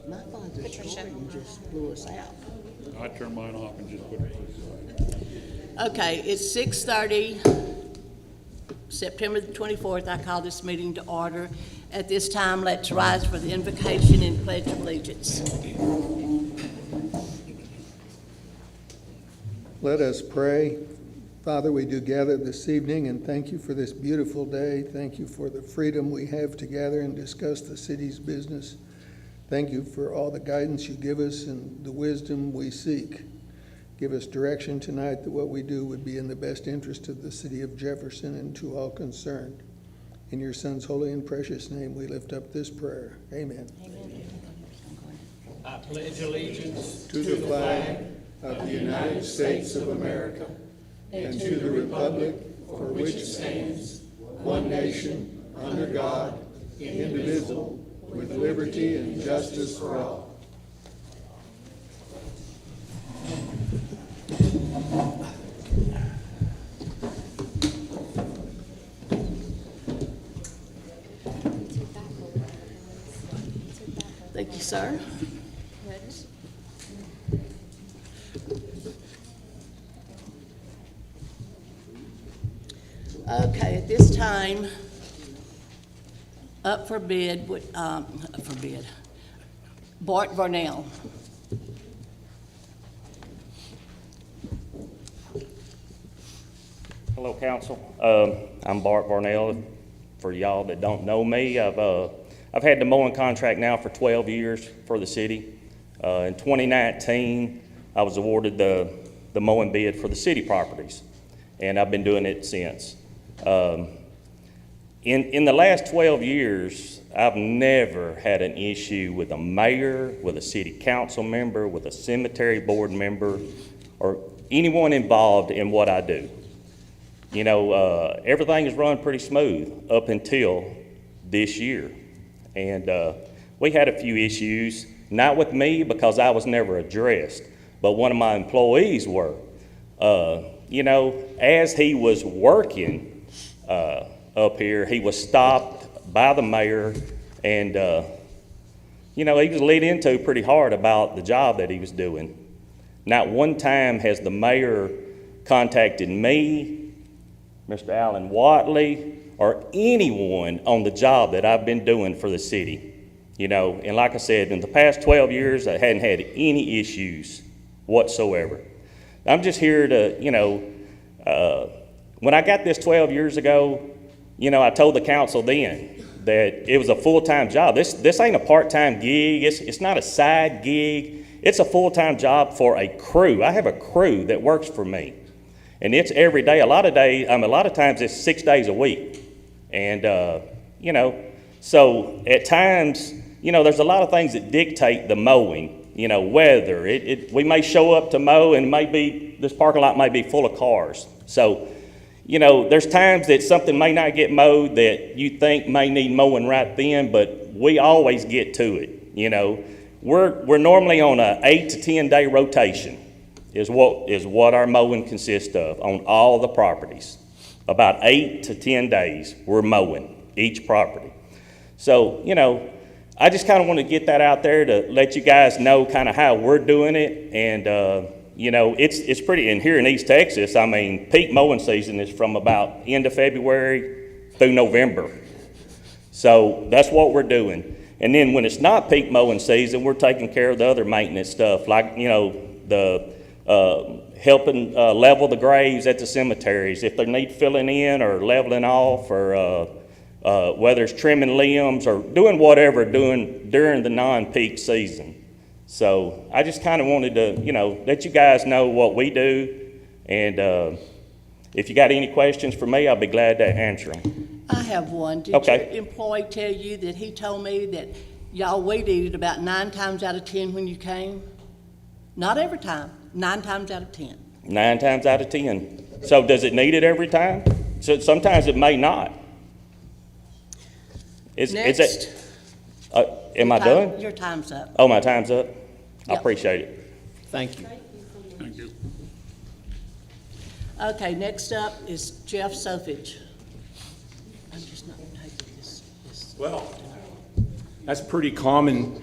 My father's recording just blew us out. I turned mine off and just put it to the side. Okay, it's 6:30, September the 24th. I call this meeting to order. At this time, let's rise for the invocation and pledge of allegiance. Let us pray. Father, we do gather this evening and thank you for this beautiful day. Thank you for the freedom we have to gather and discuss the city's business. Thank you for all the guidance you give us and the wisdom we seek. Give us direction tonight that what we do would be in the best interest of the city of Jefferson and to all concerned. In your Son's holy and precious name, we lift up this prayer. Amen. I pledge allegiance To the flag of the United States of America and to the republic for which it stands, one nation, under God, indivisible, with liberty and justice for all. Thank you, sir. Okay, at this time, up for bid, Bart Varnell. Hello, council. I'm Bart Varnell. For y'all that don't know me, I've had the mowing contract now for 12 years for the city. In 2019, I was awarded the mowing bid for the city properties, and I've been doing it since. In the last 12 years, I've never had an issue with a mayor, with a city council member, with a cemetery board member, or anyone involved in what I do. You know, everything is run pretty smooth up until this year. And we had a few issues, not with me because I was never addressed, but one of my employees were. You know, as he was working up here, he was stopped by the mayor and, you know, he was led into pretty hard about the job that he was doing. Not one time has the mayor contacted me, Mr. Alan Watley, or anyone on the job that I've been doing for the city. You know, and like I said, in the past 12 years, I hadn't had any issues whatsoever. I'm just here to, you know, when I got this 12 years ago, you know, I told the council then that it was a full-time job. This ain't a part-time gig. It's not a side gig. It's a full-time job for a crew. I have a crew that works for me, and it's every day. A lot of times it's 6 days a week, and you know, so at times, you know, there's a lot of things that dictate the mowing. You know, weather. We may show up to mow, and maybe this parking lot may be full of cars. So, you know, there's times that something may not get mowed that you think may need mowing right then, but we always get to it. You know, we're normally on a 8 to 10 day rotation is what our mowing consists of on all the properties. About 8 to 10 days we're mowing each property. So, you know, I just kind of want to get that out there to let you guys know kind of how we're doing it. And, you know, it's pretty, and here in East Texas, I mean, peak mowing season is from about end of February through November. So that's what we're doing. And then when it's not peak mowing season, we're taking care of the other maintenance stuff, like, you know, the helping level the graves at the cemeteries if they need filling in or leveling off, or whether it's trimming limbs or doing whatever during the non-peak season. So I just kind of wanted to, you know, let you guys know what we do. And if you got any questions for me, I'll be glad to answer them. I have one. Did Okay. your employee tell you that he told me that y'all weed eated about 9 times out of 10 when you came? Not every time, 9 times out of 10. 9 times out of 10. So does it need it every time? So sometimes it may not. Is Next. it? Am I done? Your time's up. Oh, my time's up? I Yep. appreciate it. Thank you. Thank you. Okay, next up is Jeff Sofich. I'm just not taking this. Well, that's pretty common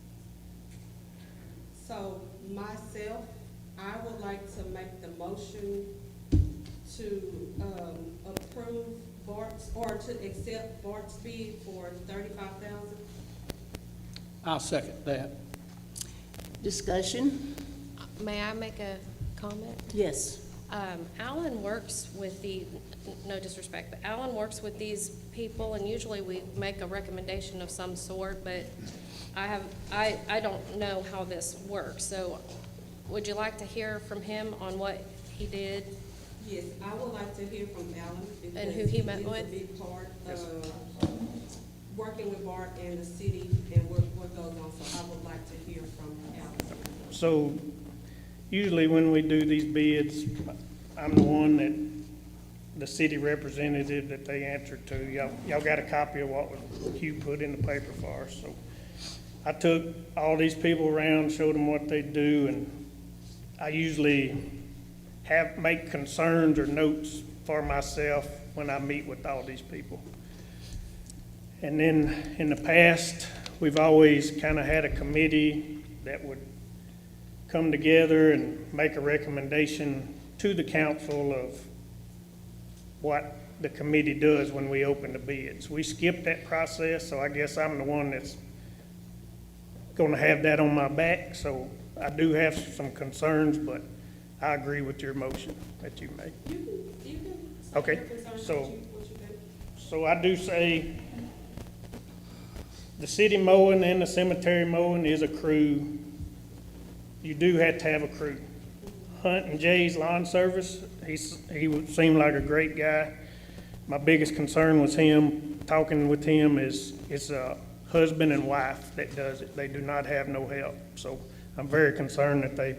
make the motion to, approve Bart's, or to accept Bart's bid for $35,000. I'll second that. Discussion? May I make a comment? Yes. Alan works with no disrespect, but Alan works with these people, and usually we make a recommendation of some sort, but I don't know how this works, so would you like to hear from him on what he did? Yes, I would like to hear from Alan. And who he met because with? it's a big part of working with Bart and the city and what goes on, so I would like to hear from Alan. So usually when we do these bids, I'm the one that, the city representative that they answer to. Y'all got a copy of what Hugh put in the paper for us. So I took all these people around, showed them what they do, and I usually make concerns or notes for myself when I meet with all these people. And then in the past, we've always kind of had a committee that would come together and make a recommendation to the council of what the committee does when we open the bids. We skipped that process, so I guess I'm the one that's gonna have that on my back. So I do have some concerns, but I agree with your motion that you made. You can say Okay, your concerns, so- what you think. So I do say the city mowing and the cemetery mowing is a crew. You do have to have a crew. Hunt and Jay's Lawn Service, he would seem like a great guy. My biggest concern was him, talking with him is, it's a husband and wife that does it. They do not have no help. So I'm very concerned that they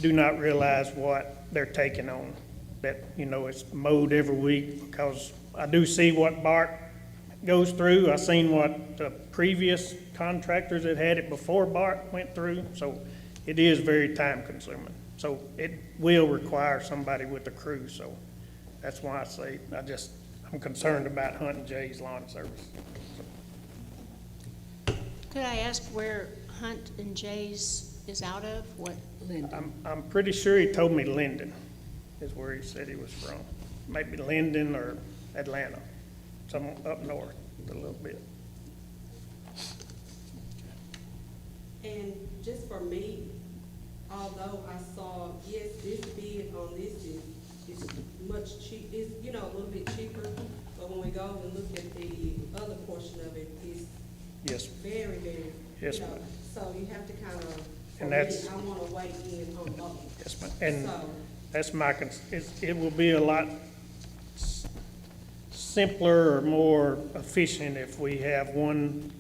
do not realize what they're taking on. That, you know, it's mowed every week, because I do see what Bart goes through. I seen what the previous contractors that had it before Bart went through, so it is very time consuming. So it will require somebody with a crew, so that's why I say, I'm concerned about Hunt and Jay's Lawn Service. Could I ask where Hunt and Jay's is out of? What? I'm pretty sure he told me Linden is where he said he was from. Maybe Linden or Atlanta, some up north a little bit. And just for me, although I saw, yes, this bid on this is much cheap, is, you know, a little bit cheaper, but when we go and look at the other portion of it, it's Yes, very, very, Yes, you know, ma'am. so you have to kind of, for And me, that's- I want to weigh in on both. yes, ma'am. And So, that's it will be a lot simpler or more efficient if we have one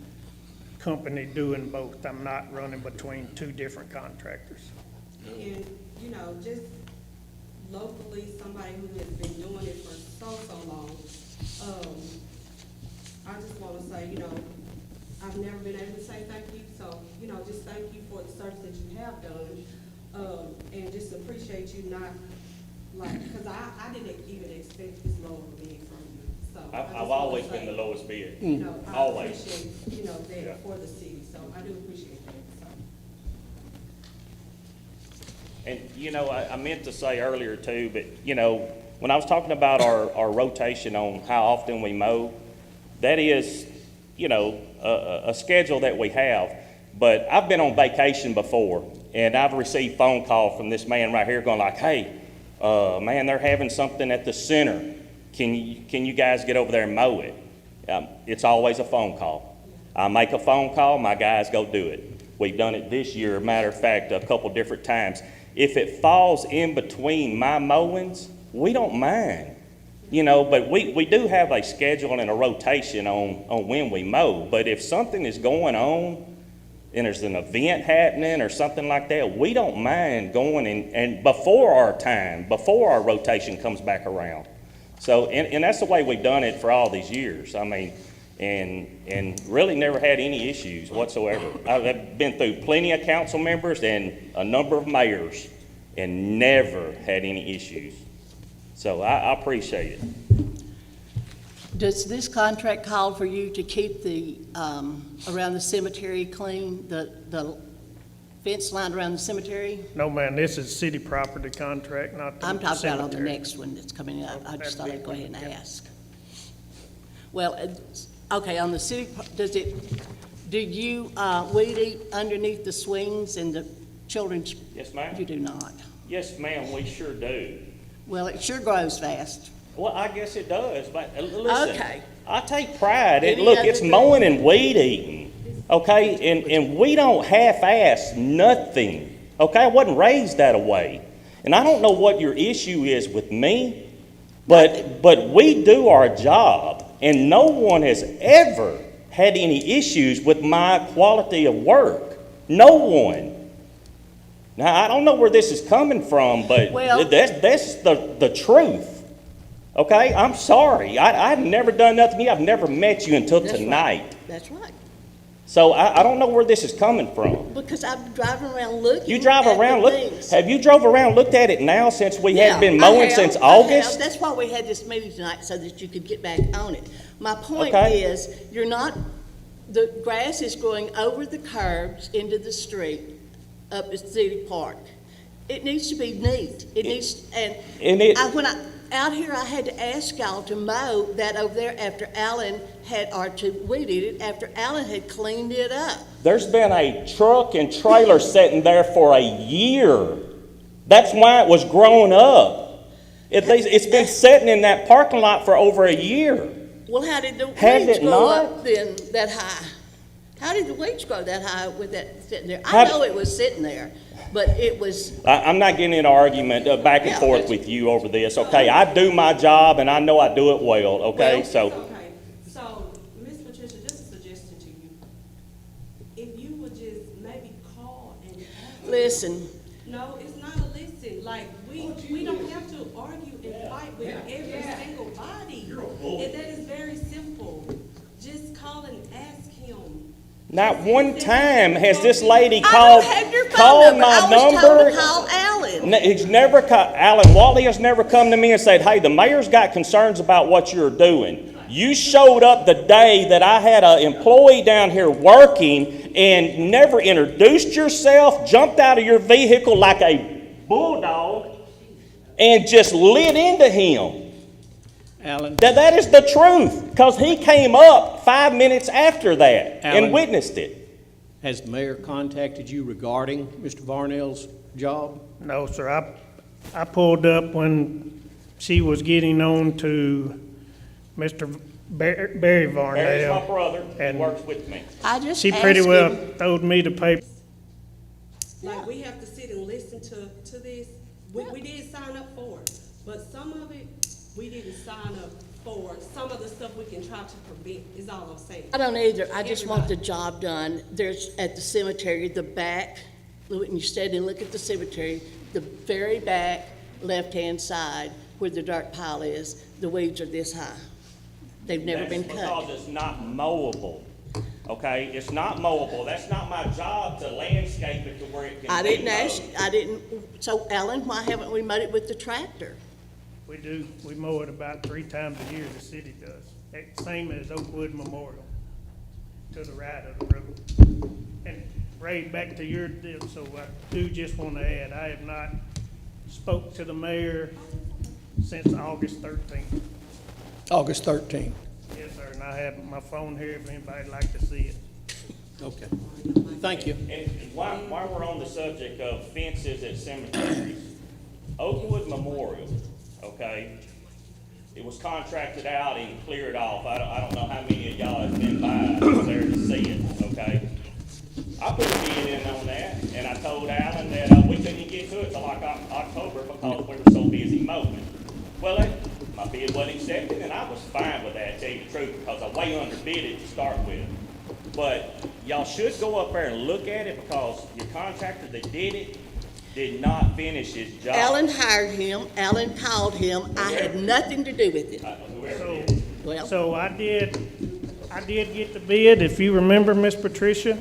company doing both. I'm not running between two different contractors. and, you know, just locally, somebody who has been doing it for so long, I just want to say, you know, I've never been able to say thank you, so, you know, just thank you for the search that you have done, and just appreciate you not, like, because I didn't even expect this low of a bid from you, so. I just I've wanna always say, been the lowest bid. You know, I Always. appreciate, you know, Yeah. that for the city, so I do appreciate that, so. And, you know, I meant to say earlier too, but, you know, when I was talking about our rotation on how often we mow, that is, you know, a schedule that we have. But I've been on vacation before, and I've received phone call from this man right here going like, hey, man, they're having something at the center. Can you guys get over there and mow it? It's always a phone call. I make a phone call, my guys go do it. We've done it this year, matter of fact, a couple different times. If it falls in between my mowings, we don't mind. You know, but we do have a schedule and a rotation on when we mow. But if something is going on and there's an event happening or something like that, we don't mind going and before our time, before our rotation comes back around. So, and that's the way we've done it for all these years. I mean, and really never had any issues whatsoever. I've been through plenty of council members and a number of mayors and never had any issues. So I appreciate it. Does this contract call for you to keep the, around the cemetery clean, the fence line around the cemetery? No, ma'am, this is city property contract, not the I'm talking about on the cemetery. next one that's coming up. I just That'd thought be I'd go ahead and quick, yeah. ask. Well, okay, on the city, does it, do you weed eat underneath the swings and the children's? Yes, ma'am. You do not. Yes, ma'am, we sure do. Well, it sure grows fast. Well, I guess it does, but listen. Okay. I take pride in, Any look, other it's thing? mowing and weed eating, okay? And we don't half-ass nothing, okay? I wasn't raised that way. And I don't know what your issue is with me, but we do our job, and no one has ever had any issues with my quality of work. No one. Now, I don't know where this is coming from, but Well- that's the truth. Okay, I'm sorry. I've never done nothing to you. I've never met you until That's right. tonight. That's right. So I don't know where this is coming from. Because I'm driving around looking. You drive at the around, look, things. have you drove around, looked at it now since we Yeah, hadn't been I mowing have, since I have. August? That's why we had this meeting tonight, so that you could get back on it. My point Okay. is, you're not, the grass is growing over the curbs into the street up at City Park. It needs to be neat. It needs, and it- when I, out here, I had to ask y'all to mow that over there after Alan had, or to weed eat it after Alan had cleaned it up. There's been a truck and trailer sitting there for a year. That's why it was growing up. It's been sitting in that parking lot for over a year. Well, how did the Has weeds it grow not? up then that high? How did the weeds grow that high with that sitting there? I How- know it was sitting there, but it was, I'm not getting in an argument back and Yeah, forth that's- with you over this, okay? I do my job and I know I do it well, okay? Well- So, Okay, so, Ms. Patricia, just a suggestion to you. If you would just maybe call and ask. listen, No, it's not a listen, like, we don't have to argue and fight with every single body. And that is very simple. Just call and ask him. not one time has this lady I called, don't have your phone called number. my I was told number. to call Alan. He's never, Alan Wally has never come to me and said, hey, the mayor's got concerns about what you're doing. You showed up the day that I had an employee down here working and never introduced yourself, jumped out of your vehicle like a bulldog, and just lit into him. Alan, That is the truth, because he came up 5 minutes after that Alan. and witnessed it. has the mayor contacted you regarding Mr. Varnell's job? No, sir, I pulled up when she was getting on to Mr. Barry Barry's my Varnell. brother, he And- works with me. I just She asked pretty well him, told me to pay. Like, we have to sit and listen to this. We did sign up for it, but some of it, we didn't sign up for. Some of the stuff we can try to prevent, is all I'm saying. I don't either, I just want the Everybody. job done. There's, at the cemetery, the back, when you stand and look at the cemetery, the very back, left-hand side, where the dirt pile is, the weeds are this high. They've never been That's cut. because it's not mowable, okay? It's not mowable. That's not my job to landscape it to where it can be I didn't mowed. ask, I didn't, so Alan, why haven't we mowed it with the tractor? We mow it about 3 times a year, the city does. Same as Oakwood Memorial, to the right of the road. And Ray, back to your deal, so I do just want to add, I have not spoke to the mayor since August 13th. August 13th. Yes, sir, and I have my phone here if anybody'd like to see it. Okay. Thank you. And while we're on the subject of fences at cemeteries, Oakwood Memorial, okay? It was contracted out and cleared off. I don't know how many of y'all have been by there to see it, okay? I put a bid in on that, and I told Alan that we couldn't get to it till like October because we were so busy mowing. Well, my bid wasn't accepted, and I was fine with that, to tell you the truth, because I way underbid it to start with. But y'all should go up there and look at it, because your contractor that did it did not finish his job. Alan hired him, Alan called him, I had nothing to do with it. Whoever So, did. Well, so I did get the bid, if you remember, Miss Patricia.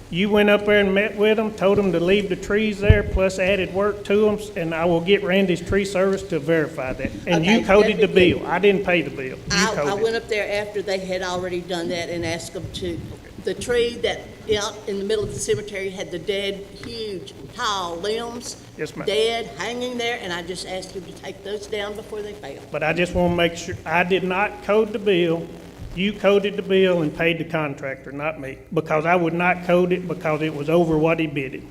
You went up there and met with them, told them to leave the trees there, plus added work to them, and I will get Randy's tree service to verify that. And you Okay, coded the that'd be good. bill. I didn't pay the bill. You I coded went it. up there after they had already done that and asked them to the tree that out in the middle of the cemetery had the dead, huge, tall limbs. Yes, ma'am. Dead, hanging there, and I just asked him to take those down before they fell. But I just want to make sure, I did not code the bill. You coded the bill and paid the contractor, not me. Because I would not code it because it was over what he bidded.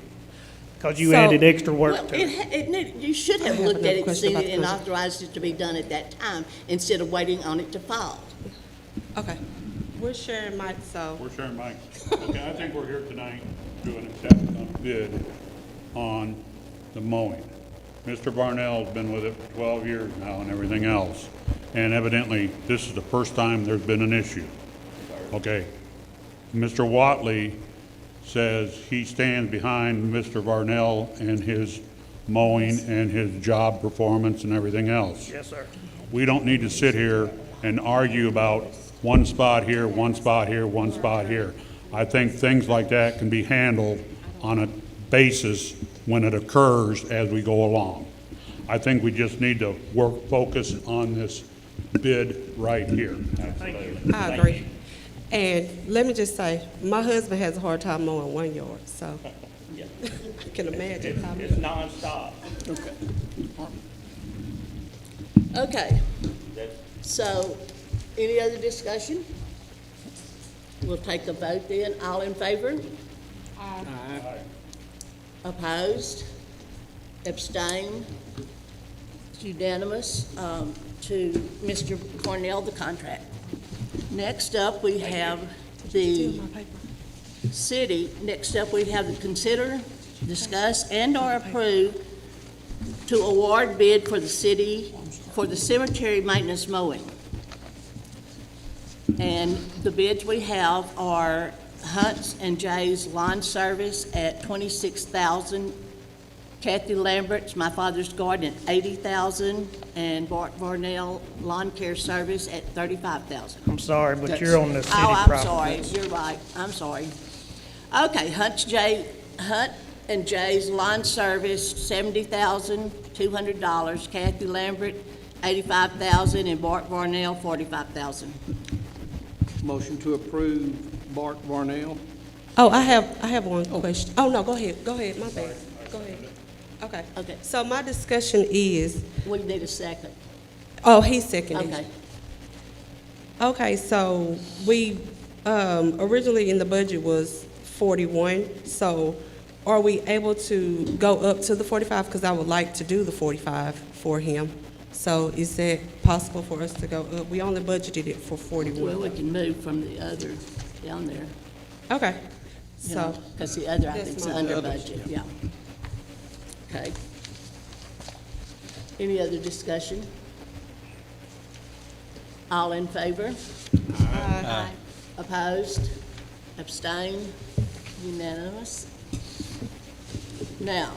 Because you So- added extra Well, work to it. you should have have looked at another it and question seen about it the and prison. authorized it to be done at that time, instead of waiting on it to fall. Okay. We're sharing mic, so. We're sharing mics. Okay, I think we're here tonight doing a bid on the mowing. Mr. Barnell's been with it for 12 years now and everything else. And evidently, this is the first time there's been an issue. Okay. Mr. Watley says he stands behind Mr. Barnell and his mowing and his job performance and everything else. Yes, sir. We don't need to sit here and argue about one spot here, one spot here, one spot here. I think things like that can be handled on a basis when it occurs as we go along. I think we just need to focus on this bid right here. I agree. And let me just say, my husband has a hard time mowing 1 yard, so I can imagine how It's nonstop. Okay, so, any other discussion? We'll take a vote then. All in favor? Aye. Opposed? Abstained? It's unanimous to Mr. Cornell, the contract. Next up, we have the city. Next up, we have the consider, discuss, and/or approve to award bid for the city, for the cemetery maintenance mowing. And the bids we have are Hunt's and Jay's Lawn Service at $26,000, Kathy Lambert's My Father's Garden at $80,000, and Bart Varnell Lawn Care Service at $35,000. I'm sorry, but you're on the city Oh, I'm property. sorry, you're right, I'm sorry. Okay, Hunt and Jay's Lawn Service, $70,200, Kathy Lambert, $85,000, and Bart Varnell, $45,000. Motion to approve Bart Varnell. Oh, I have one question. Oh, no, go ahead, my bad, go ahead. Okay. Okay. So my discussion is, We need a second. oh, he seconded. Okay. Okay, so we, originally in the budget was 41, so are we able to go up to the 45? Because I would like to do the 45 for him. So is that possible for us to go up? We only budgeted it for Well, 41. we can move from the other down there. Okay, so, Because the other, I That's think, is fine. under budget, yeah. Okay. Any other discussion? All in favor? Aye. Opposed? Abstained? Unanimous? Now,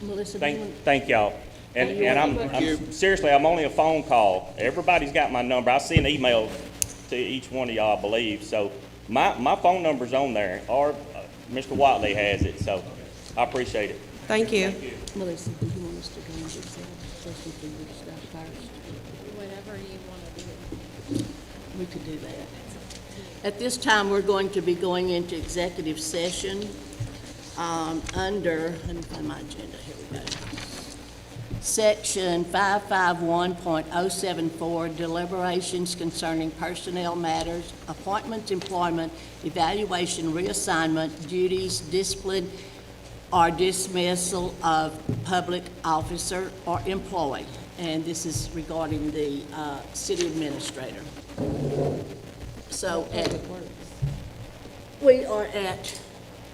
Melissa, do you want? Thank y'all. And I'm seriously, I'm only a phone call. Everybody's got my number. I see an email to each one of y'all, I believe. So my phone number's on there, or Mr. Watley has it, so I appreciate it. thank you. Melissa, do you want us to go and get that session for your stuff first? Whatever you want to do. We could do that. At this time, we're going to be going into executive session under, let me find my agenda, here we go. Section 551.074, deliberations concerning personnel matters, appointments, employment, evaluation, reassignment, duties, discipline, or dismissal of public officer or employee. And this is regarding the city administrator. So we are at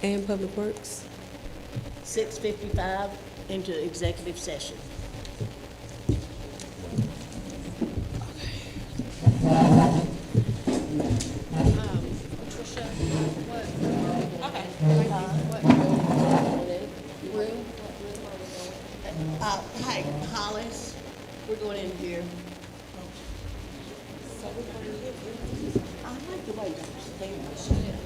And Public Works? 6:55 into executive session. Tricia, what room? Hey, Hollis, we're going in here. I like the way you stand.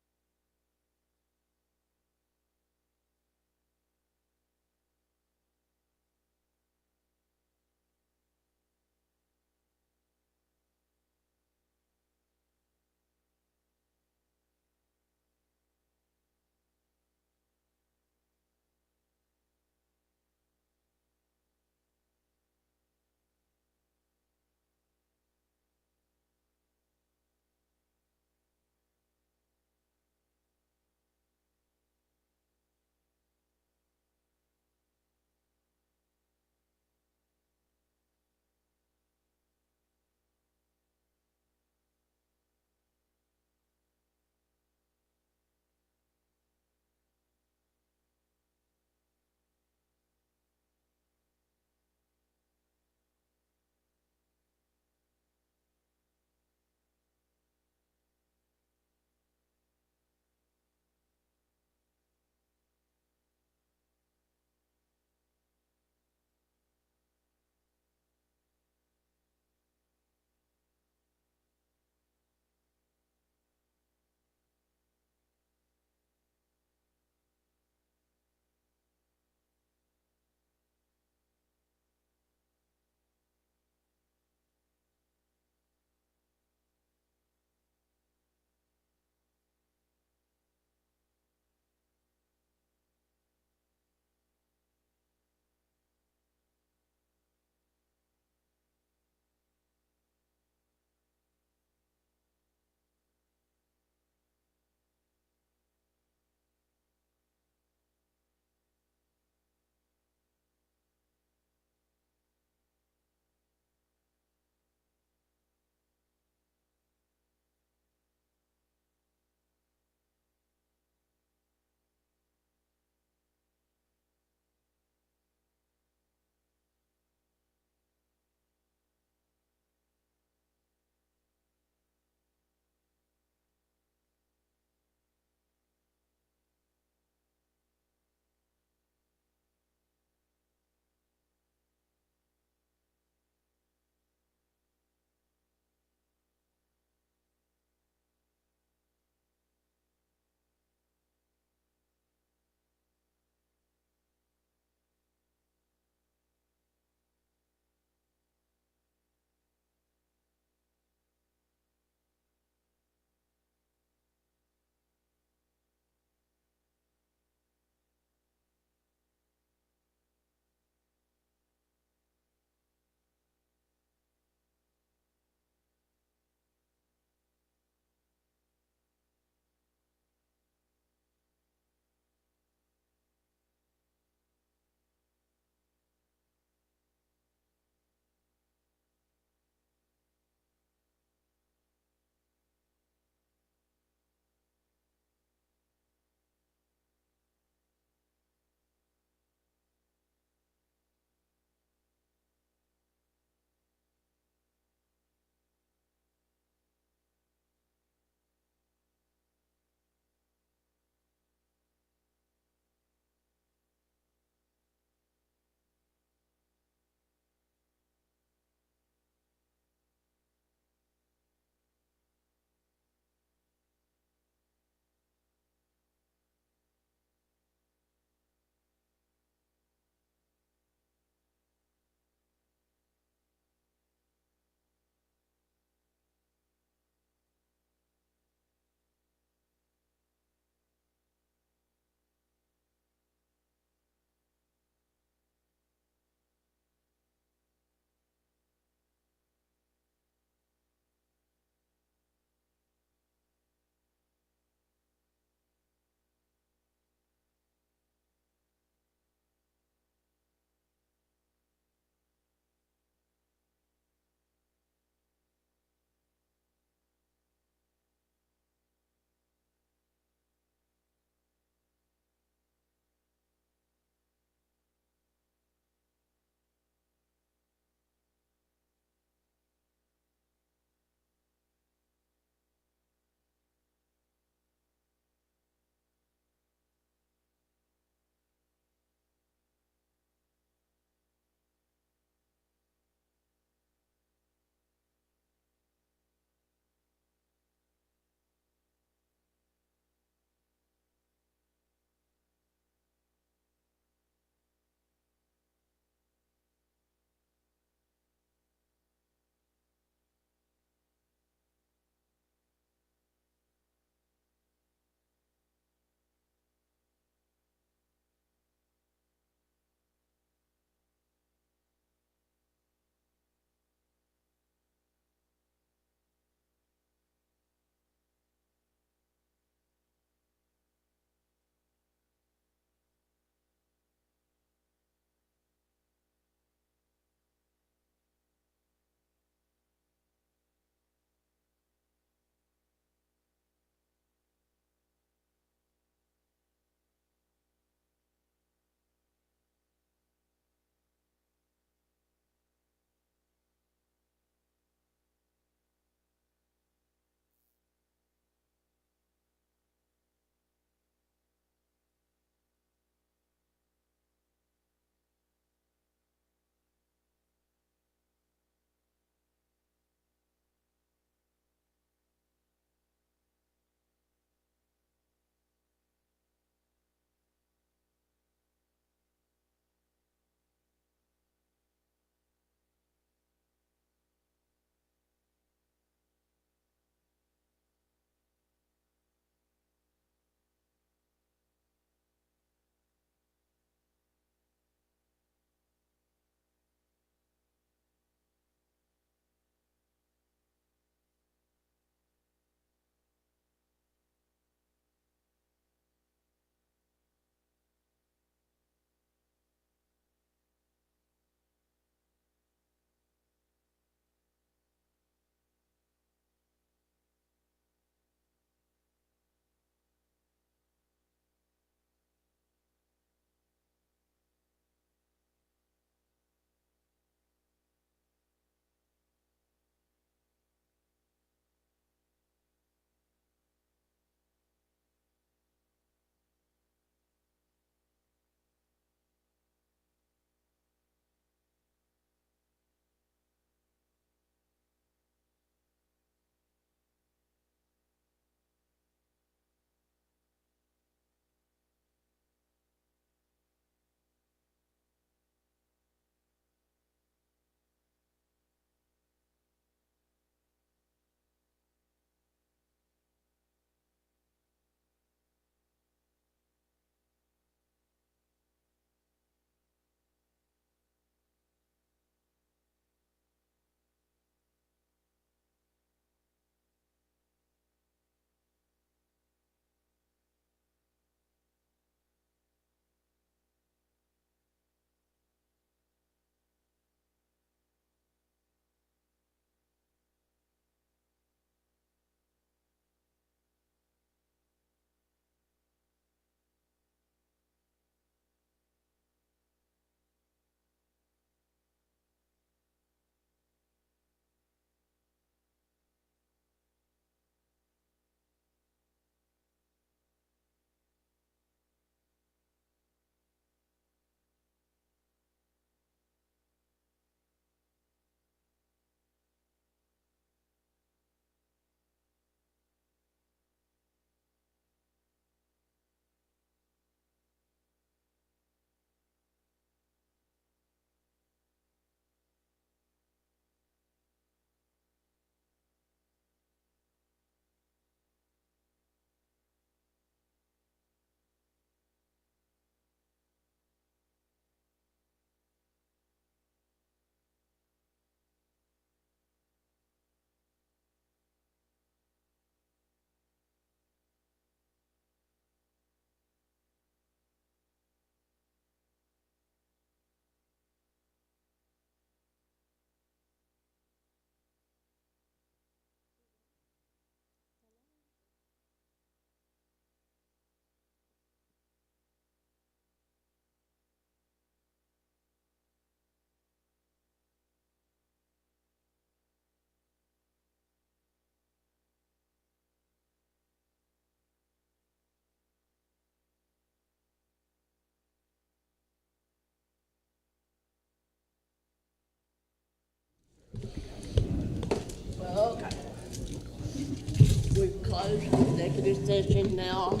close executive session now,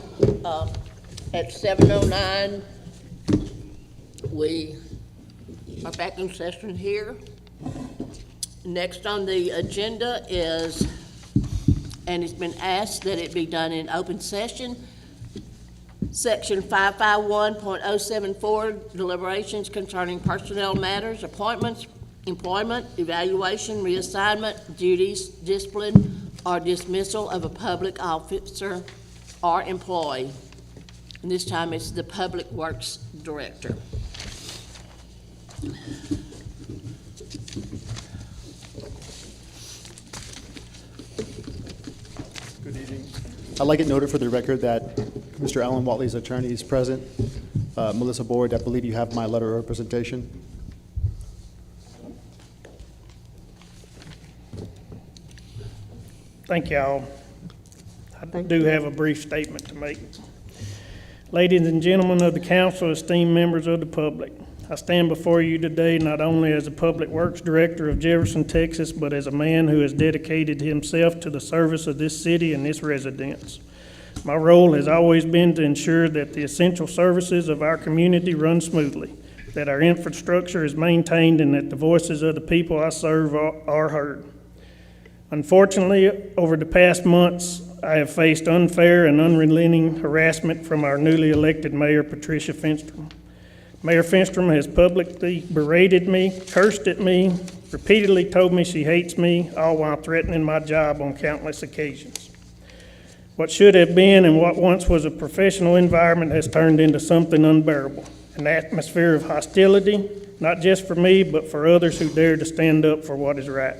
at 7:09. We are back in session here. Next on the agenda is, and it's been asked that it be done in open session, Section 551.074, deliberations concerning personnel matters, appointments, employment, evaluation, reassignment, duties, discipline, or dismissal of a public officer or employee. And this time it's the Public Works Director. Good evening. I'd like it noted for the record that Mr. Alan Watley's attorney is present. Melissa Boyd, I believe you have my letter of representation. Thank y'all. I do have a brief statement to make. Ladies and gentlemen of the council, esteemed members of the public, I stand before you today not only as a Public Works Director of Jefferson, Texas, but as a man who has dedicated himself to the service of this city and its residents. My role has always been to ensure that the essential services of our community run smoothly, that our infrastructure is maintained, and that the voices of the people I serve are heard. Unfortunately, over the past months, I have faced unfair and unrelenting harassment from our newly elected Mayor, Patricia Finstrom. Mayor Finstrom has publicly berated me, cursed at me, repeatedly told me she hates me, all while threatening my job on countless occasions. What should have been and what once was a professional environment has turned into something unbearable, an atmosphere of hostility, not just for me, but for others who dare to stand up for what is right.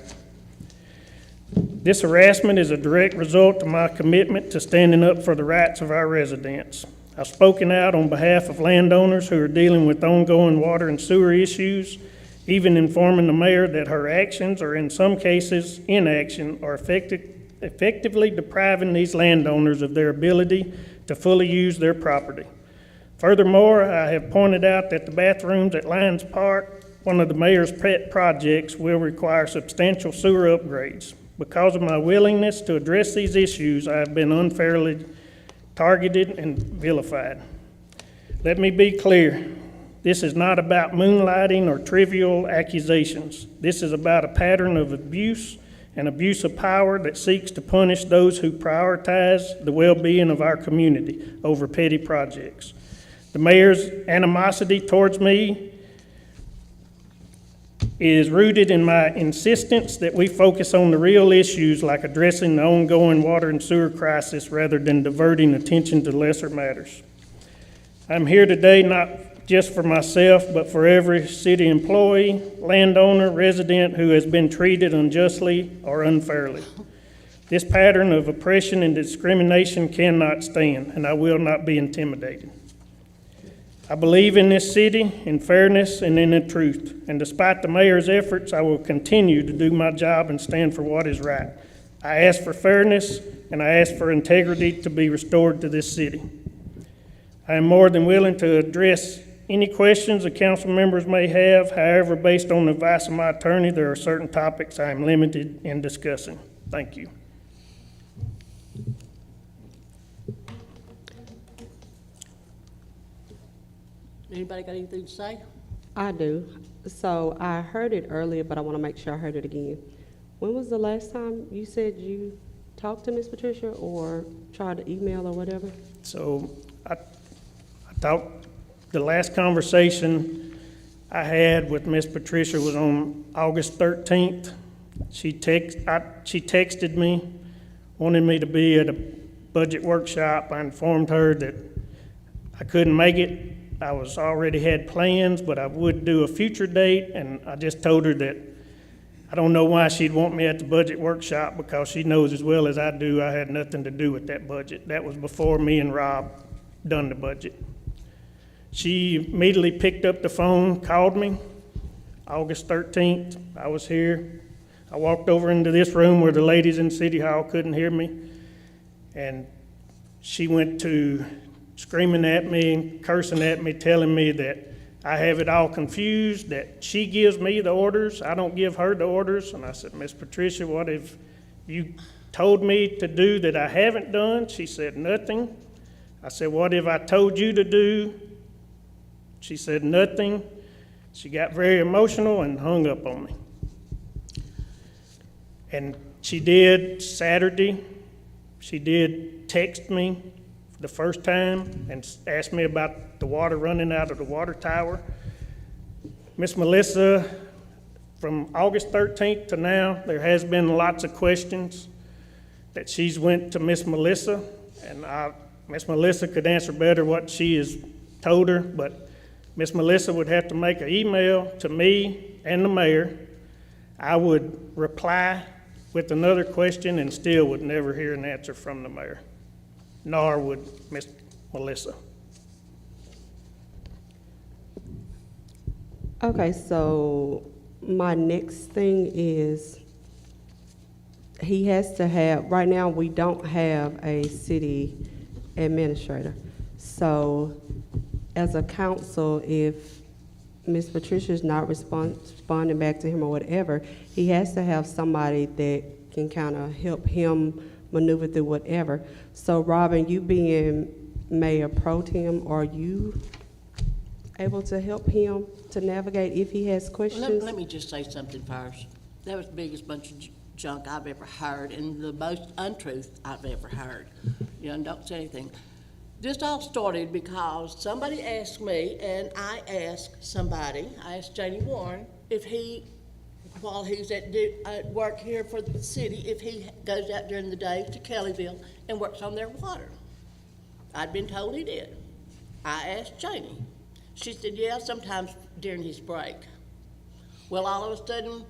This harassment is a direct result of my commitment to standing up for the rights of our residents. I've spoken out on behalf of landowners who are dealing with ongoing water and sewer issues, even informing the mayor that her actions, or in some cases inaction, are effectively depriving these landowners of their ability to fully use their property. Furthermore, I have pointed out that the bathrooms at Lions Park, one of the mayor's pet projects, will require substantial sewer upgrades. Because of my willingness to address these issues, I have been unfairly targeted and vilified. Let me be clear. This is not about moonlighting or trivial accusations. This is about a pattern of abuse and abuse of power that seeks to punish those who prioritize the well-being of our community over petty projects. The mayor's animosity towards me is rooted in my insistence that we focus on the real issues, like addressing the ongoing water and sewer crisis, rather than diverting attention to lesser matters. I'm here today not just for myself, but for every city employee, landowner, resident who has been treated unjustly or unfairly. This pattern of oppression and discrimination cannot stand, and I will not be intimidated. I believe in this city, in fairness, and in the truth. And despite the mayor's efforts, I will continue to do my job and stand for what is right. I ask for fairness, and I ask for integrity to be restored to this city. I am more than willing to address any questions the council members may have. However, based on the advice of my attorney, there are certain topics I am limited in discussing. Thank you. Anybody got anything to say? I do. So I heard it earlier, but I want to make sure I heard it again. When was the last time you said you talked to Ms. Patricia or tried to email or whatever? So I thought the last conversation I had with Ms. Patricia was on August 13th. She texted me, wanted me to be at a budget workshop. I informed her that I couldn't make it. I was already had plans, but I would do a future date, and I just told her that I don't know why she'd want me at the budget workshop, because she knows as well as I do I had nothing to do with that budget. That was before me and Rob done the budget. She immediately picked up the phone, called me, August 13th. I was here. I walked over into this room where the ladies in City Hall couldn't hear me, and she went to screaming at me and cursing at me, telling me that I have it all confused, that she gives me the orders, I don't give her the orders. And I said, Miss Patricia, what have you told me to do that I haven't done? She said, nothing. I said, what have I told you to do? She said, nothing. She got very emotional and hung up on me. And she did Saturday. She did text me for the first time and asked me about the water running out of the water tower. Miss Melissa, from August 13th to now, there has been lots of questions that she's went to Miss Melissa, and Miss Melissa could answer better what she has told her, but Miss Melissa would have to make an email to me and the mayor. I would reply with another question and still would never hear an answer from the mayor, nor would Miss Melissa. Okay, so my next thing is, he has to have, right now, we don't have a city administrator. So, as a council, if Ms. Patricia's not responding back to him or whatever, he has to have somebody that can kind of help him maneuver through whatever. So, Robin, you being Mayor Pro Tem, are you able to help him to navigate if he has questions? Let me just say something first. That was the biggest bunch of junk I've ever heard, and the most untruth I've ever heard. You know, don't say anything. This all started because somebody asked me, and I asked somebody, I asked Janie Warren, if he, while he's at work here for the city, if he goes out during the day to Kellyville and works on their water. I'd been told he did. I asked Janie. She said, yeah, sometimes during his break. Well, all of a sudden,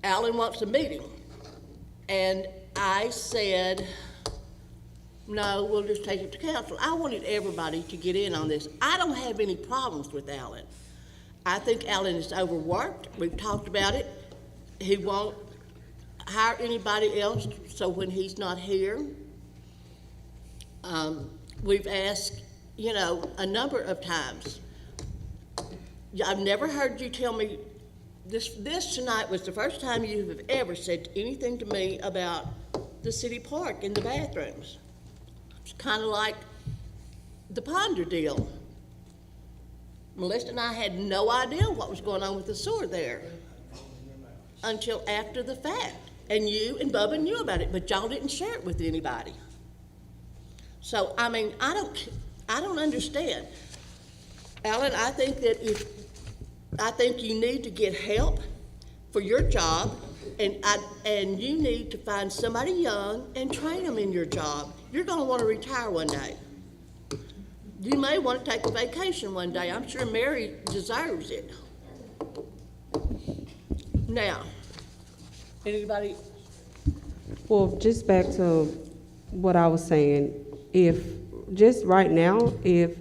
Alan wants a meeting. And I said, no, we'll just take it to council. I wanted everybody to get in on this. I don't have any problems with Alan. I think Alan is overworked. We've talked about it. He won't hire anybody else, so when he's not here, we've asked, you know, a number of times. I've never heard you tell me, this tonight was the first time you have ever said anything to me about the city park and the bathrooms. It's kind of like the Ponder deal. Melissa and I had no idea what was going on with the sewer there until after the fact. And you and Bubba knew about it, but y'all didn't share it with anybody. So, I mean, I don't understand. Alan, I think you need to get help for your job, and you need to find somebody young and train them in your job. You're gonna wanna retire one day. You may wanna take a vacation one day. I'm sure Mary deserves it. Now, anybody? Well, just back to what I was saying, if, just right now, because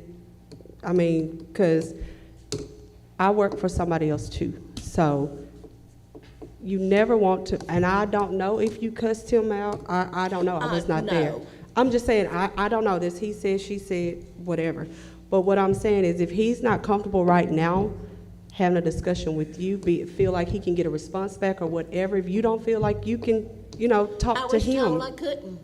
I work for somebody else too, so you never want to, and I don't know if you cussed him out, I don't know, I was not there. No. I'm just saying, I don't know this, he said, she said, whatever. But what I'm saying is, if he's not comfortable right now having a discussion with you, feel like he can get a response back or whatever, if you don't feel like you can, you know, talk to him. I was told I couldn't.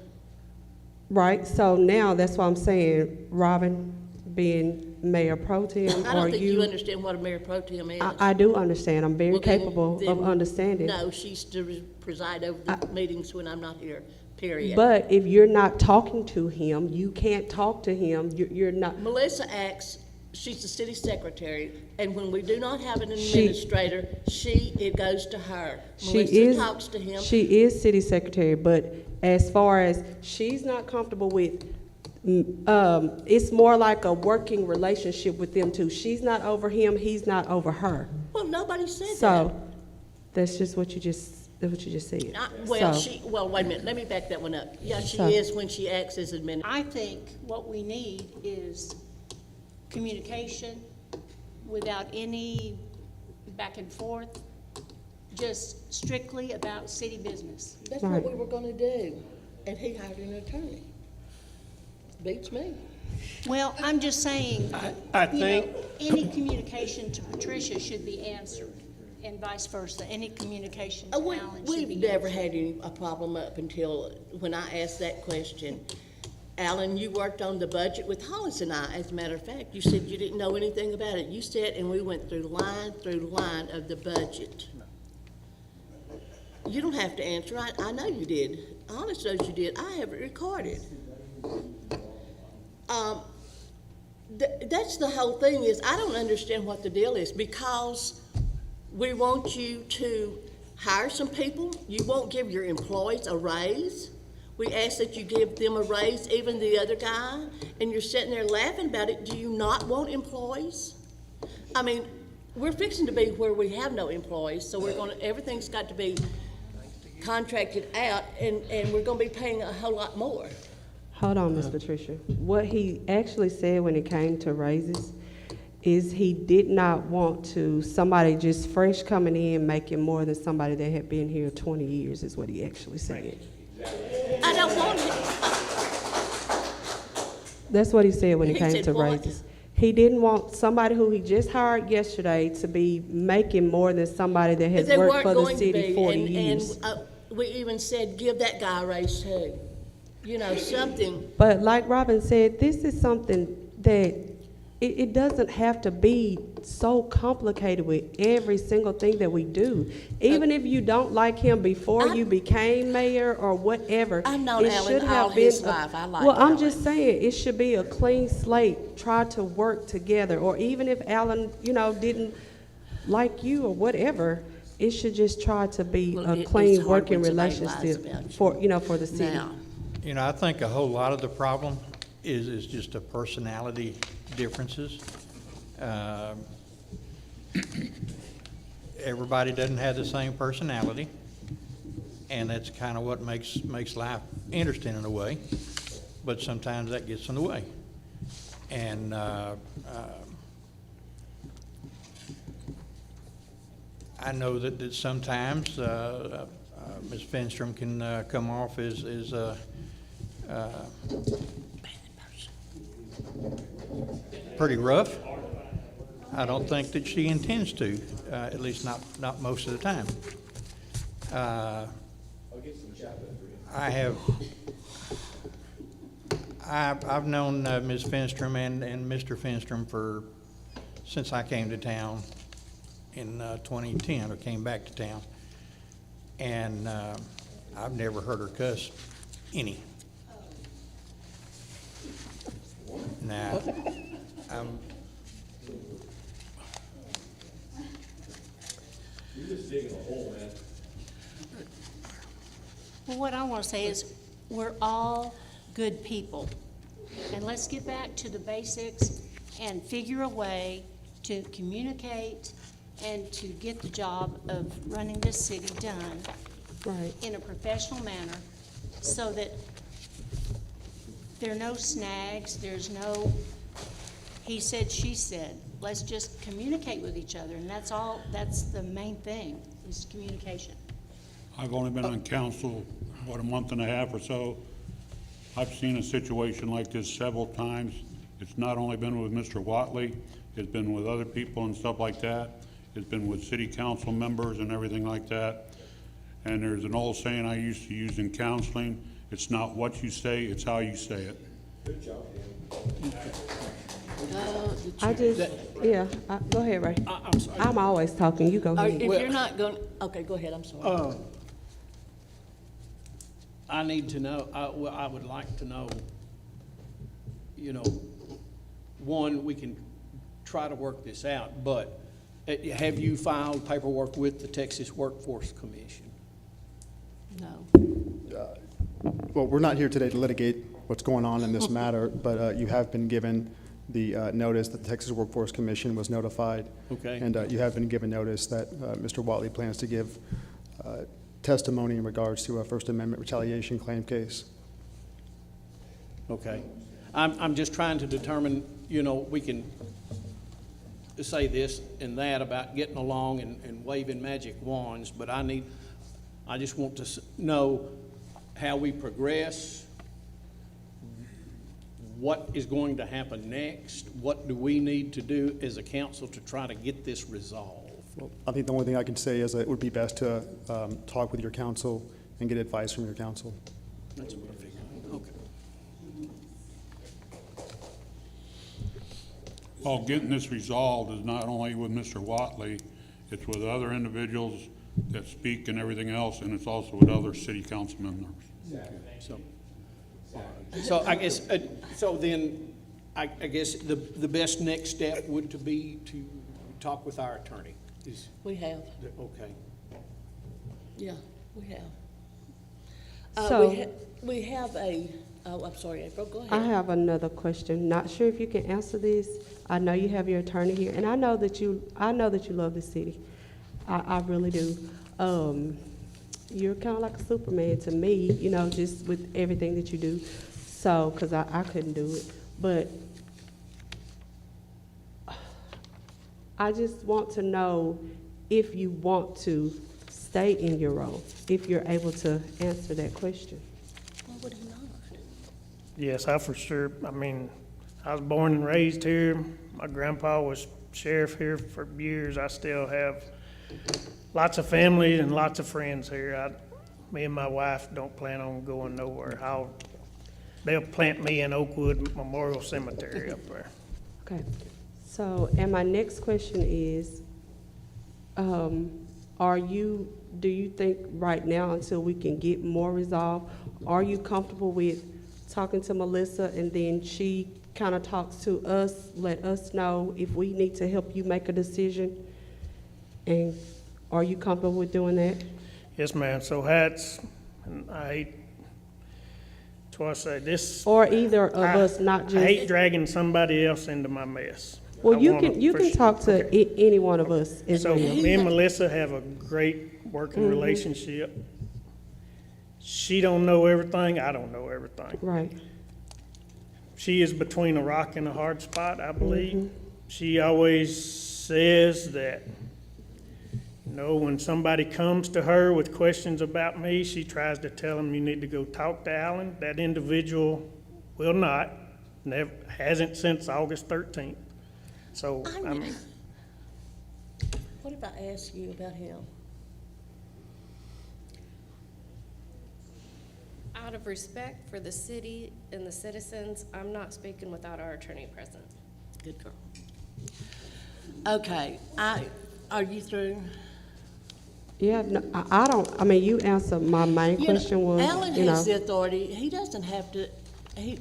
Right, so now that's why I'm saying, Robin, being Mayor Pro Tem, I don't think you understand what a mayor pro tem is. I do understand, I'm very Well, then- capable of then understanding. No, she's to preside over the meetings when I'm not here, period. But if you're not talking to him, you can't talk to him, you're not, Melissa acts, she's the city secretary, and when we do not have an administrator, it goes to her. Melissa talks to him. She is city secretary, but as far as she's not comfortable with, it's more like a working relationship with them two. She's not over him, he's not over her. Well, nobody said that. So, that's just what you just said. Well, wait a minute, let me back that one up. Yeah, she So- is when she acts as administrator. I think what we need is communication without any back and forth, just strictly about city business. That's Right. what we were gonna do, and he hired an attorney. Beats me. Well, I'm just saying, I you know, think, any communication to Patricia should be answered. and vice versa, any communication to We, Alan should we've be never answered. had a problem up until when I asked that question. Alan, you worked on the budget with Hollis and I, as a matter of fact. You said you didn't know anything about it. You said, and we went through line of the budget. You don't have to answer. I know you did. Hollis knows you did. I have it recorded. That's the whole thing is, I don't understand what the deal is, because we want you to hire some people. You won't give your employees a raise. We ask that you give them a raise, even the other guy, and you're sitting there laughing about it. Do you not want employees? I mean, we're fixing to be where we have no employees, so everything's got to be contracted out, and we're gonna be paying a whole lot more. Hold on, Ms. Patricia. What he actually said when it came to raises is he did not want somebody just fresh coming in making more than somebody that had been here 20 years, is what he actually said. I don't want it. That's what he said when it He came said to what? raises. He didn't want somebody who he just hired yesterday to be making more than somebody that has They worked weren't for the going to city be, 40 and years. we even said, give that guy a raise too. You know, something. But like Robin said, this is something that it doesn't have to be so complicated with every single thing that we do. Even if you don't like him before you became mayor or whatever. I've known it Alan should all have his been a- life. I like Well, I'm Alan. just saying, it should be a clean slate, try to work together. Or even if Alan, didn't like you or whatever, it should just try to be Well, a it's clean hard working when somebody lies relationship about you. for the city. Now, You know, I think a whole lot of the problem is just a personality differences. Everybody doesn't have the same personality, and that's kind of what makes life interesting in a way, but sometimes that gets in the way. And I know that sometimes Ms. Finstrom can come off as pretty rough. I don't think that she intends to, at least not most of the time. I've known Ms. Finstrom and Mr. Finstrom since I came to town in 2010, or came back to town. And I've never heard her cuss any. Now, Well, what I want to say is, we're all good people. And let's get back to the basics and figure a way to communicate and to get the job of running this city done Right. in a professional manner, so that there are no snags, there's no he said, she said. Let's just communicate with each other, and that's all, that's the main thing, is communication. I've only been on council, a month and a half or so. I've seen a situation like this several times. It's not only been with Mr. Watley, it's been with other people and stuff like that. It's been with city council members and everything like that. And there's an old saying I used to use in counseling, it's not what you say, it's how you say it. Go ahead, Ray. I'm sorry. I'm always talking, you go ahead. if you're not going, okay, go ahead, I'm sorry. I need to know, I would like to know, one, we can try to work this out, but have you filed paperwork with the Texas Workforce Commission? No. Well, we're not here today to litigate what's going on in this matter, but you have been given the notice that the Texas Workforce Commission was notified. Okay. And you have been given notice that Mr. Watley plans to give testimony in regards to a First Amendment retaliation claim case. Okay. I'm just trying to determine, we can say this and that about getting along and waving magic wands, but I just want to know how we progress, what is going to happen next, what do we need to do as a council to try to get this resolved? Well, I think the only thing I can say is that it would be best to talk with your counsel and get advice from your counsel. That's what I figured. Okay. Well, getting this resolved is not only with Mr. Watley, it's with other individuals that speak and everything else, and it's also with other city council members. So I guess, so then, I guess the best next step would to be to talk with our attorney. Is, We have, okay. yeah, we have. So- We have a, oh, I'm sorry, April, go I ahead. have another question. Not sure if you can answer this. I know you have your attorney here, and I know that you love the city. I really do. You're kind of like a Superman to me, you know, just with everything that you do. So, because I couldn't do it. But I just want to know if you want to stay in your role, if you're able to answer that question. Why would he not? Yes, I for sure, I mean, I was born and raised here. My grandpa was sheriff here for years. I still have lots of family and lots of friends here. Me and my wife don't plan on going nowhere. They'll plant me in Oakwood Memorial Cemetery up there. Okay, so, and my next question is, do you think right now, until we can get more resolved, are you comfortable with talking to Melissa and then she kind of talks to us, let us know if we need to help you make a decision? And are you comfortable with doing that? Yes, ma'am. So hats, and I hate, that's why I say this. Or either of us, not I hate just, dragging somebody else into my mess. well, I you wanna can push- talk to any one of us as So well. me and Melissa have a great working relationship. She don't know everything, I don't know everything. Right, She is between a rock and a hard spot, I believe. She always says that, you know, when somebody comes to her with questions about me, she tries to tell them, you need to go talk to Alan. That individual will not, never, hasn't since August 13th. So, I mean, What if I ask you about him? Out of respect for the city and the citizens, I'm not speaking without our attorney present. Good girl. Okay, are you through? yeah, no, I don't, I mean, you answered my main You know, question was, Alan you know. has the authority, he doesn't have to, he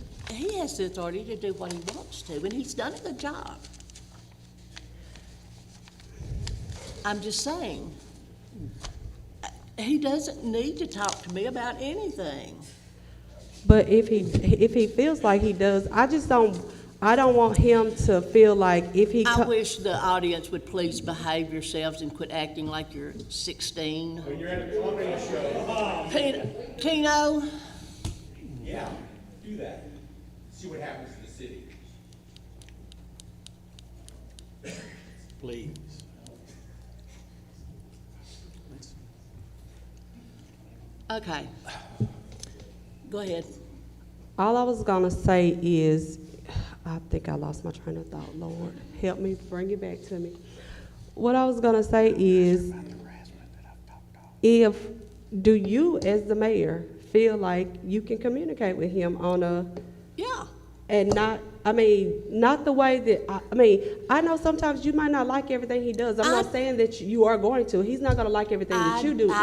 has the authority to do what he wants to, and he's done a good job. I'm just saying, he doesn't need to talk to me about anything. But if he feels like he does, I don't want him to feel like if he. I wish the audience would please behave yourselves and quit acting like you're 16. You're at a comedy show. Tino, Yeah, do that. See what happens to the city. Please. okay. Go ahead. All I was gonna say is, I think I lost my train of thought, Lord, help me, bring it back to me. What I was gonna say is, do you as the mayor feel like you can communicate with him on a, Yeah. and not the way that, I know sometimes you might not like everything he does. I'm not saying that you are going to. He's not gonna like everything that you do either.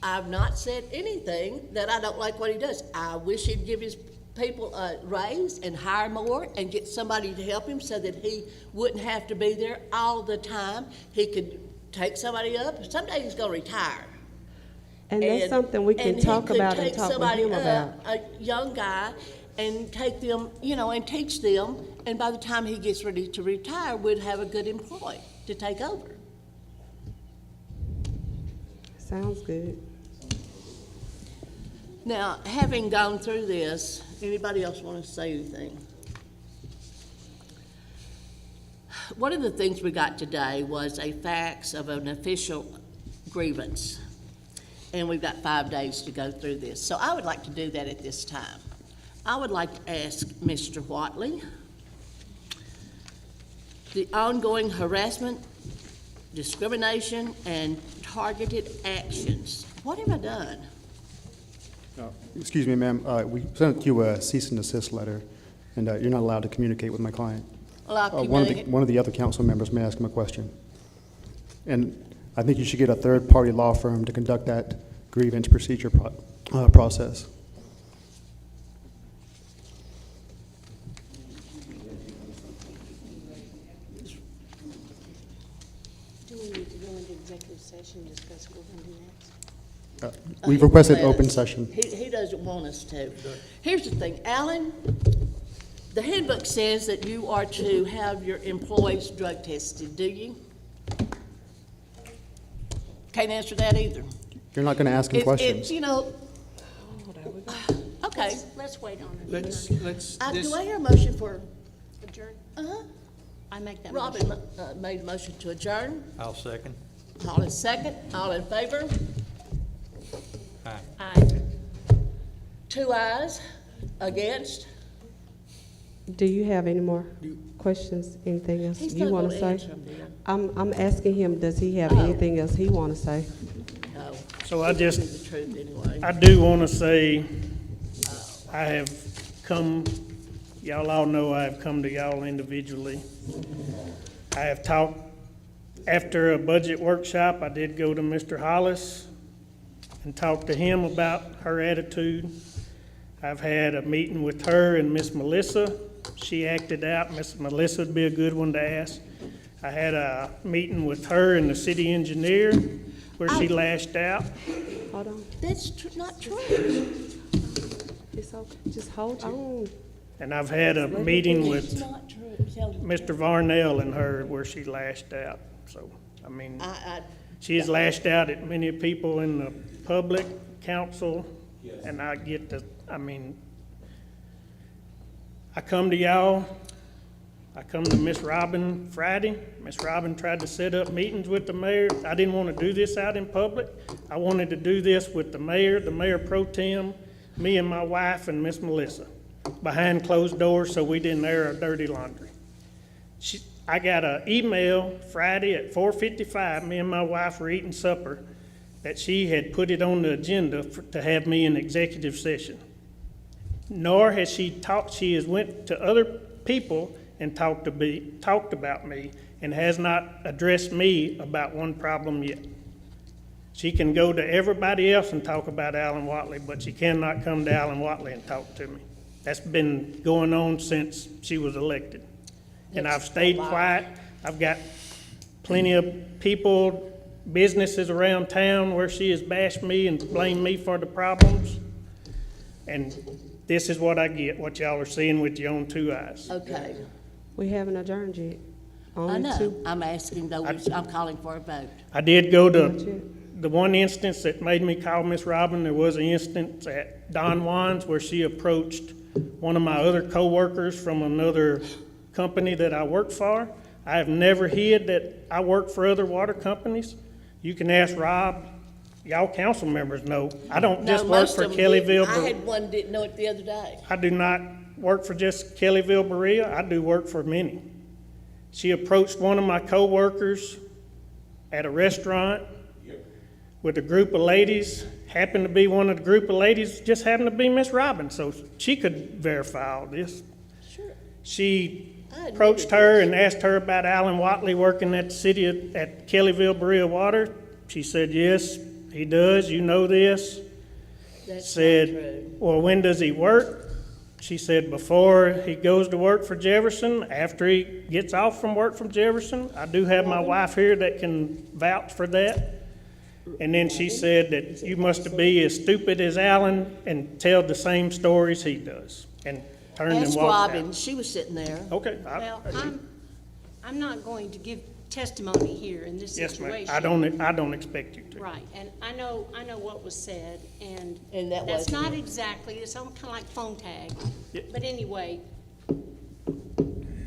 I've not said anything that I don't like what he does. I wish he'd give his people a raise and hire more and get somebody to help him so that he wouldn't have to be there all the time. He could take somebody up. Someday he's gonna retire. And that's something we can talk about and talk with him about. A young guy and take them, you know, and teach them, and by the time he gets ready to retire, we'd have a good employee to take over. Sounds good. Now, having gone through this, anybody else want to say anything? One of the things we got today was a fax of an official grievance, and we've got 5 days to go through this. So I would like to do that at this time. I would like to ask Mr. Watley, the ongoing harassment discrimination and targeted actions. What have I done? Excuse me, ma'am, we sent you a cease and desist letter, and you're not allowed to communicate with my client. Well, I'll One of the other council members may ask him a question. And I think you should get a third-party law firm to conduct that grievance procedure process. Do we need to go into executive session and discuss what we're gonna do next? We've requested open session. He doesn't want us to. Here's the thing, Alan, the handbook says that you are to have your employees drug tested, do you? Can't answer that either. You're not going to ask him It's, questions. you know, okay. Let's wait on it. Let's, Do I hear a motion for, Adjourn. uh-huh, I make that motion. Robin made a motion to adjourn. I'll second. All in second, all in favor? Aye. 2 ayes, against? Do you have any more questions, anything else He's you not want gonna to answer say? them, dear. I'm asking him, does he have Oh. anything else he want to say? No. So I just, The truth anyway. I do want to say, I have come, y'all all know I have come to y'all individually. I have talked, after a budget workshop, I did go to Mr. Hollis and talk to him about her attitude. I've had a meeting with her and Miss Melissa. She acted out. Miss Melissa would be a good one to ask. I had a meeting with her and the city engineer where she lashed out. Hold on, That's not true. it's okay, just hold on. And I've had a meeting It's with not true. Tell them. Mr. Varnell and her where she lashed out. So, I mean, I, she has lashed out at many people in the public, council, and I get the, I mean, I come to y'all, I come to Miss Robin Friday. Miss Robin tried to set up meetings with the mayor. I didn't want to do this out in public. I wanted to do this with the mayor pro tem, me and my wife and Miss Melissa, behind closed doors so we didn't air our dirty laundry. I got an email Friday at 4:55, me and my wife were eating supper, that she had put it on the agenda to have me in executive session. Nor has she has went to other people and talked about me and has not addressed me about one problem yet. She can go to everybody else and talk about Alan Watley, but she cannot come to Alan Watley and talk to me. That's been going on since she was elected. And I've stayed quiet. I've got plenty of people, businesses around town where she has bashed me and blamed me for the problems. And this is what I get, what y'all are seeing with your own 2 eyes. okay. We haven't adjourned yet. I Only know. two. I'm asking those, I'm calling for a vote. I did go Not to yet. the one instance that made me call Miss Robin. There was an instance at Don Juan's where she approached one of my other co-workers from another company that I work for. I have never hid that I work for other water companies. You can ask Rob, y'all council members know. I don't just No, work most for of them didn't. Kellyville. I had one didn't know it the other day. I do not work for just Kellyville Berea. I do work for many. She approached one of my co-workers at a restaurant with a group of ladies. Happened to be one of the group of ladies, just happened to be Miss Robin, so she could verify all this. Sure. She I approached admitted her this. and asked her about Alan Watley working at the city at Kellyville Berea Water. She said, yes, he does, you know this. That's not Said, true. well, when does he work? She said, before he goes to work for Jefferson, after he gets off from work from Jefferson. I do have my wife here that can vouch for that. And then she said that you must be as stupid as Alan and tell the same stories he does, and turned and Ask walked Robin, out. she was sitting there. Okay. Well, I'm not going to give testimony here in this Yes, ma'am. situation. I don't expect you to. Right, and I know what was said, and And that that's wasn't not it. exactly, it's kind of like phone tag. Yeah. But anyway,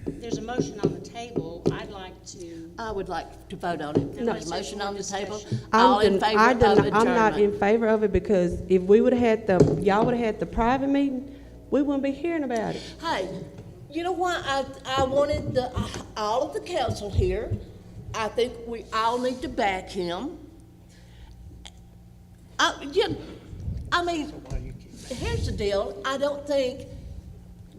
there's a motion on the table. I'd like to, I would like to vote on it. No. There's a motion on the table. Discussion. All in favor of I'm not adjournment. in favor of it because if we would've had y'all would've had the private meeting, we wouldn't be hearing about it. Hey, you know why I wanted all of the council here? I think we all need to back him. I mean, here's the deal, I don't think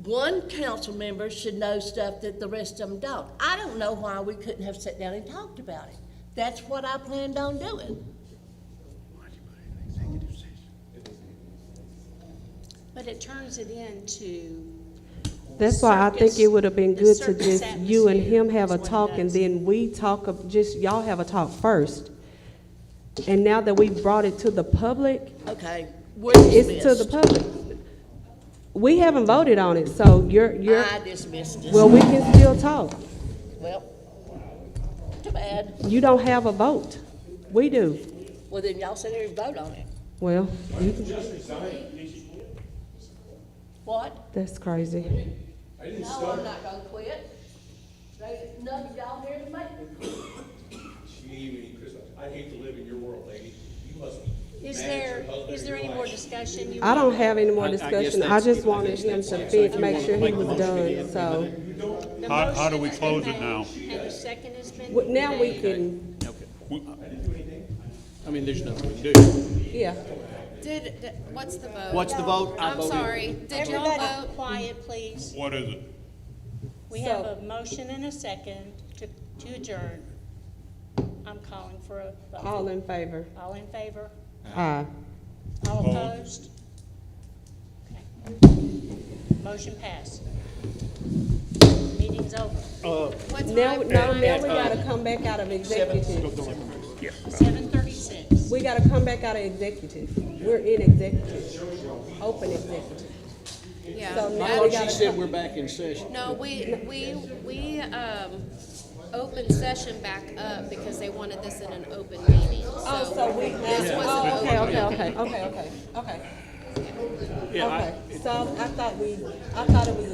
one council member should know stuff that the rest of them don't. I don't know why we couldn't have sat down and talked about it. That's what I planned on doing. But it turns it into, That's why I think circus- it would have been the good to circus just, you and him atmosphere have a is what it talk, and does. then we talk, just, y'all have a talk first. And now that we've brought it to the public, Okay, we're it's to the dismissed. public. We haven't voted on it, so you're, I dismissed it. well, we can still talk. Well, too bad. You don't have a vote. We do. Well, then y'all sit here and vote on it. Well, you, What? that's crazy. No, I'm not gonna quit. None of y'all here to make me quit. I hate to live in your world, lady. You must is there any more discussion? You I don't want? have any more I guess discussion. I that's- just I wanted guess him that's to it. So if you make want sure to he make the was motion done, again, so. The How do we motion has close been it now? made, and the second has been Well, now we made. can, I mean, there's nothing we can do. yeah. What's the vote? What's the vote? I I'm voted. sorry, did y'all Everybody vote? quiet, please. What is it? We have a motion and a second to adjourn. I'm calling for a vote. All in favor? All in favor? Aye. All Opposed. opposed? Okay. Motion passed. Meeting's over. What Now, time? now we gotta come back out of executive. 7:36. We gotta come back out of executive. We're in executive, open executive. Yeah. So I now we thought she gotta said come. we're back in session. No, we opened session back up because they wanted this in an open meeting, Oh, so we, This was oh, an okay, open okay, okay, okay, okay, okay. Yeah, Okay, so I thought it was